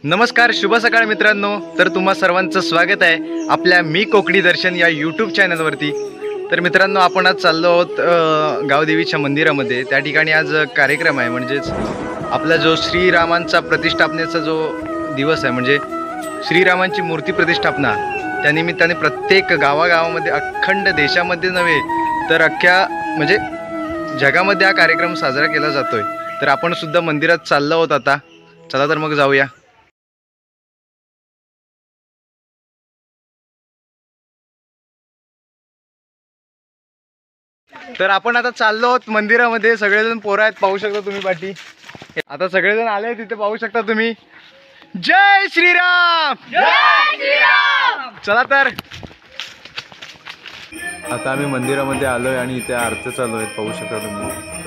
नमस्कार, शुभ सकाळ मित्रांनो। तर तुम्हा सर्वांचं स्वागत आहे आपल्या मी कोकणी दर्शन या यूट्यूब चॅनलवरती। तर मित्रांनो, आपण आज चाललो आहोत गावदेवीच्या मंदिरामध्ये। त्या ठिकाणी आज कार्यक्रम आहे, म्हणजेच आपला जो श्रीरामांचा प्रतिष्ठापनेचा जो दिवस आहे, म्हणजे श्रीरामांची मूर्ती प्रतिष्ठापना, त्यानिमित्ताने प्रत्येक गावागावामध्ये, अखंड देशामध्ये नव्हे तर अख्ख्या म्हणजे जगामध्ये हा कार्यक्रम साजरा केला जातोय। तर आपण सुद्धा मंदिरात चाललो आहोत आता। चला तर मग जाऊया। तर आपण आता चाललो आहोत मंदिरामध्ये। सगळेजण पोरं आहेत, पाहू शकता तुम्ही पाठी। आता सगळेजण आले, तिथे पाहू शकता तुम्ही। जय श्रीराम, जय श्रीराम। चला तर आता आम्ही मंदिरामध्ये आलोय आणि इथे आरती चालू आहे, पाहू शकता तुम्ही।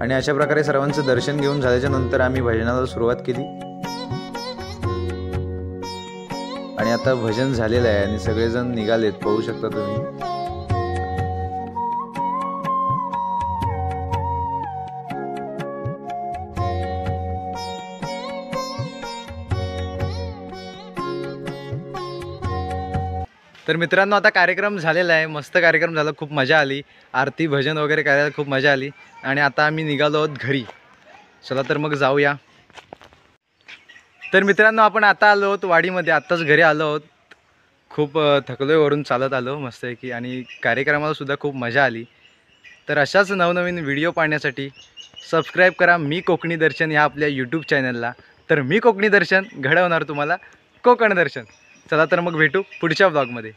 आणि अशा प्रकारे सर्वांचं दर्शन घेऊन झाल्याच्या नंतर आम्ही भजनाला सुरुवात केली। आणि आता भजन झालेलं आहे आणि सगळेजण निघालेत, पाहू शकता तुम्ही। तर मित्रांनो, आता कार्यक्रम झालेला आहे, मस्त कार्यक्रम झाला, खूप मजा आली। आरती भजन वगैरे करायला खूप मजा आली। आणि आता आम्ही निघालो आहोत घरी। चला तर मग जाऊया। तर मित्रांनो, आपण आता आलो आहोत वाडीमध्ये, आत्ताच घरी आलो आहोत। खूप थकलोय, वरून चालत आलो मस्त आहे की। आणि कार्यक्रमाला सुद्धा खूप मजा आली। तर अशाच नवनवीन व्हिडिओ पाहण्यासाठी सबस्क्राईब करा मी कोकणी दर्शन या आपल्या यूट्यूब चॅनलला। तर मी कोकणी दर्शन घडवणार तुम्हाला कोकण दर्शन। चला तर मग भेटू पुढच्या ब्लॉगमध्ये।